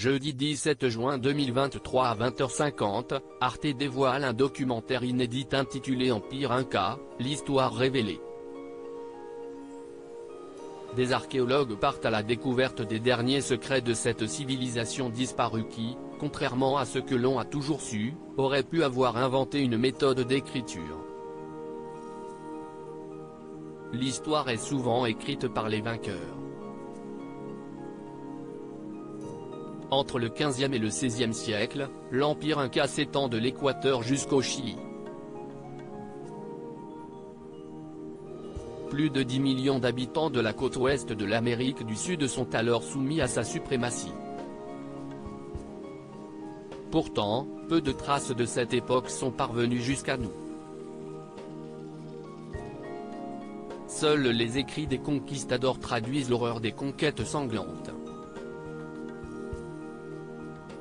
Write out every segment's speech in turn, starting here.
Jeudi 17 juin 2023 à 20h50, Arte dévoile un documentaire inédit intitulé Empire Inca, l'histoire révélée. Des archéologues partent à la découverte des derniers secrets de cette civilisation disparue qui, contrairement à ce que l'on a toujours su, aurait pu avoir inventé une méthode d'écriture. L'histoire est souvent écrite par les vainqueurs. Entre le XVe et le XVIe siècle, l'Empire Inca s'étend de l'Équateur jusqu'au Chili. Plus de 10 millions d'habitants de la côte ouest de l'Amérique du Sud sont alors soumis à sa suprématie. Pourtant, peu de traces de cette époque sont parvenues jusqu'à nous. Seuls les écrits des conquistadors traduisent l'horreur des conquêtes sanglantes.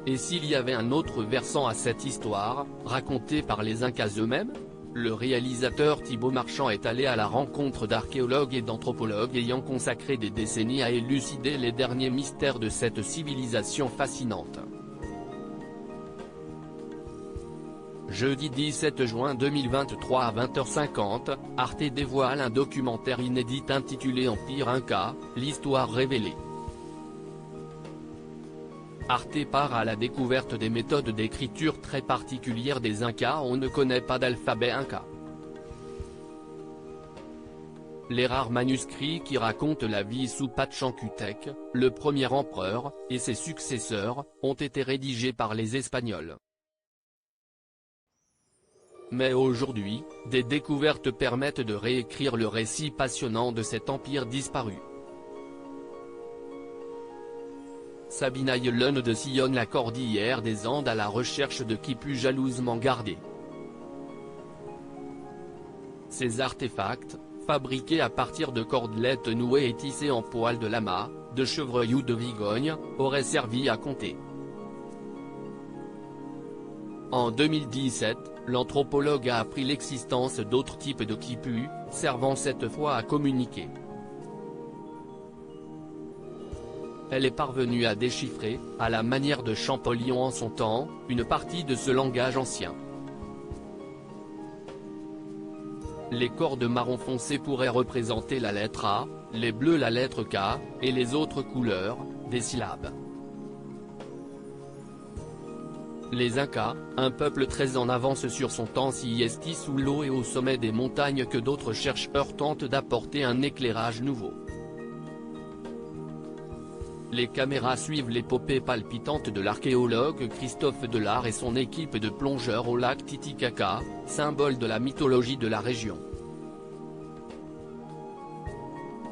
Et s'il y avait un autre versant à cette histoire, racontée par les Incas eux-mêmes? Le réalisateur Thibaut Marchand est allé à la rencontre d'archéologues et d'anthropologues ayant consacré des décennies à élucider les derniers mystères de cette civilisation fascinante. Jeudi 17 juin 2023 à 20h50, Arte dévoile un documentaire inédit intitulé Empire Inca, l'histoire révélée. Arte part à la découverte des méthodes d'écriture très particulières des Incas. On ne connaît pas d'alphabet Inca. Les rares manuscrits qui racontent la vie sous Pachacútec, le premier empereur, et ses successeurs, ont été rédigés par les Espagnols. Mais aujourd'hui, des découvertes permettent de réécrire le récit passionnant de cet empire disparu. Sabina Yolande sillonne la cordillère des Andes à la recherche de quipu jalousement gardé. Ces artefacts, fabriqués à partir de cordelettes nouées et tissées en poils de lama, de chevreuil ou de vigogne, auraient servi à compter. En 2017, l'anthropologue a appris l'existence d'autres types de quipus, servant cette fois à communiquer. Elle est parvenue à déchiffrer, à la manière de Champollion en son temps, une partie de ce langage ancien. Les cordes marron foncé pourraient représenter la lettre A, les bleus la lettre K, et les autres couleurs, des syllabes. Les Incas, un peuple très en avance sur son temps s'y estit sous l'eau et au sommet des montagnes que d'autres chercheurs tentent d'apporter un éclairage nouveau. Les caméras suivent l'épopée palpitante de l'archéologue Christophe Delard et son équipe de plongeurs au lac Titicaca, symbole de la mythologie de la région.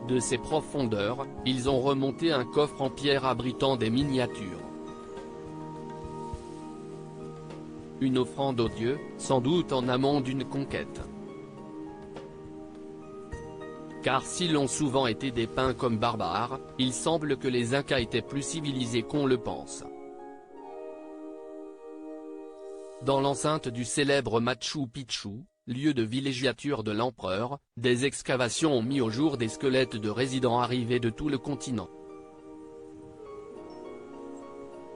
De ses profondeurs, ils ont remonté un coffre en pierre abritant des miniatures. Une offrande aux dieux, sans doute en amont d'une conquête. Car s'ils ont souvent été dépeints comme barbares, il semble que les Incas étaient plus civilisés qu'on le pense. Dans l'enceinte du célèbre Machu Picchu, lieu de villégiature de l'empereur, des excavations ont mis au jour des squelettes de résidents arrivés de tout le continent.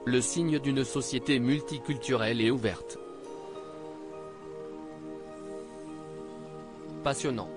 Le signe d'une société multiculturelle et ouverte. Passionnant.